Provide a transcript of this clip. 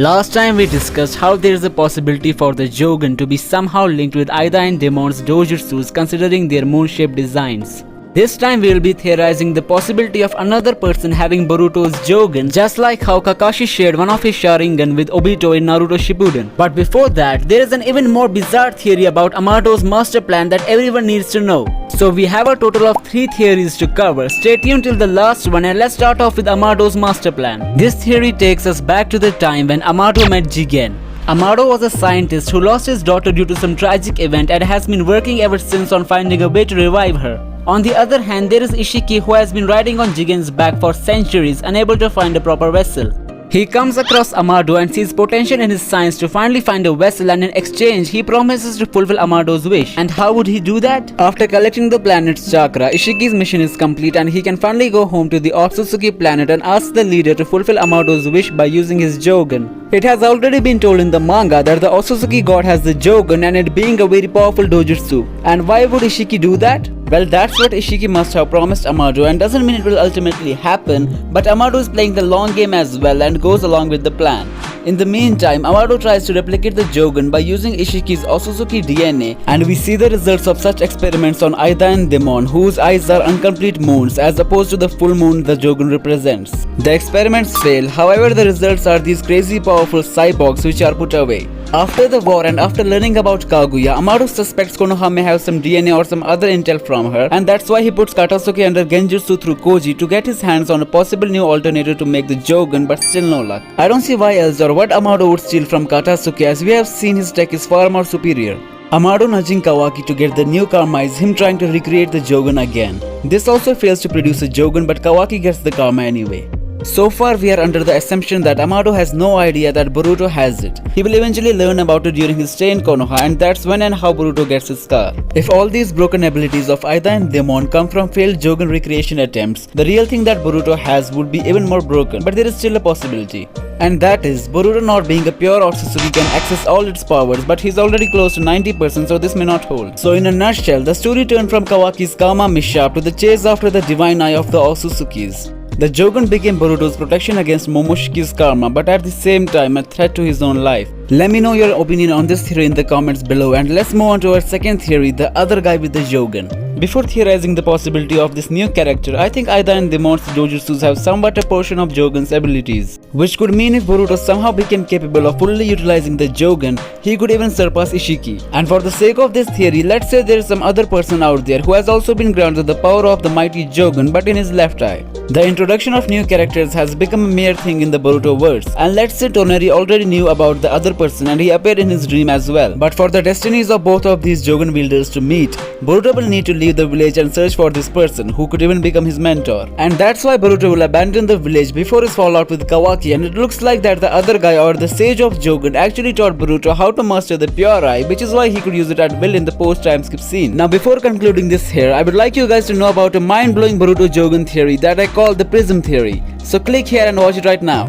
Last time we discussed how there is a possibility for the Jogan to be somehow linked with Aida and Demon's dojutsus considering their moon-shaped designs. This time we will be theorizing the possibility of another person having Boruto's Jogan, just like how Kakashi shared one of his Sharingan with Obito in Naruto Shippuden. But before that, there is an even more bizarre theory about Amado's master plan that everyone needs to know. So we have a total of 3 theories to cover. Stay tuned till the last one and let's start off with Amado's master plan. This theory takes us back to the time when Amado met Jigen. Amado was a scientist who lost his daughter due to some tragic event and has been working ever since on finding a way to revive her. On the other hand, there is Ishiki who has been riding on Jigen's back for centuries, unable to find a proper vessel. He comes across Amado and sees potential in his science to finally find a vessel, and in exchange, he promises to fulfill Amado's wish. And how would he do that? After collecting the planet's chakra, Ishiki's mission is complete and he can finally go home to the Otsutsuki planet and ask the leader to fulfill Amado's wish by using his Jogan. It has already been told in the manga that the Otsutsuki god has the Jogan and it being a very powerful dojutsu. And why would Ishiki do that? Well, that's what Ishiki must have promised Amado, and doesn't mean it will ultimately happen, but Amado is playing the long game as well and goes along with the plan. In the meantime, Amado tries to replicate the Jogan by using Ishiki's Otsutsuki DNA, and we see the results of such experiments on Aida and Demon, whose eyes are incomplete moons as opposed to the full moon the Jogan represents. The experiments fail, however the results are these crazy powerful cyborgs which are put away. After the war and after learning about Kaguya, Amado suspects Konoha may have some DNA or some other intel from her, and that's why he puts Katasuki under Genjutsu through Koji to get his hands on a possible new alternative to make the Jogan, but still no luck. I don't see why else or what Amado would steal from Katasuki, as we have seen his tech is far more superior. Amado nudging Kawaki to get the new karma is him trying to recreate the Jogan again. This also fails to produce a Jogan, but Kawaki gets the karma anyway. So far we are under the assumption that Amado has no idea that Boruto has it. He will eventually learn about it during his stay in Konoha, and that's when and how Boruto gets his scar. If all these broken abilities of Aida and Demon come from failed Jogan recreation attempts, the real thing that Boruto has would be even more broken, but there is still a possibility. And that is, Boruto not being a pure Otsutsuki can access all its powers, but he's already close to 90%, so this may not hold. So in a nutshell, the story turned from Kawaki's karma mishap to the chase after the divine eye of the Otsutsukis. The Jogan became Boruto's protection against Momoshiki's karma, but at the same time a threat to his own life. Let me know your opinion on this theory in the comments below, and let's move on to our second theory, the other guy with the Jogan. Before theorizing the possibility of this new character, I think Aida and Demon's dojutsus have somewhat a portion of Jogan's abilities, which could mean if Boruto somehow became capable of fully utilizing the Jogan, he could even surpass Ishiki. And for the sake of this theory, let's say there is some other person out there who has also been granted the power of the mighty Jogan but in his left eye. The introduction of new characters has become a mere thing in the Boruto verse, and let's say Toneri already knew about the other person and he appeared in his dream as well. But for the destinies of both of these Jogan wielders to meet, Boruto will need to leave the village and search for this person who could even become his mentor. And that's why Boruto will abandon the village before his fallout with Kawaki, and it looks like that the other guy or the sage of Jogan actually taught Boruto how to master the pure eye, which is why he could use it at will in the post-time skip scene. Now before concluding this here, I would like you guys to know about a mind-blowing Boruto Jogan theory that I call the Prism theory. So click here and watch it right now.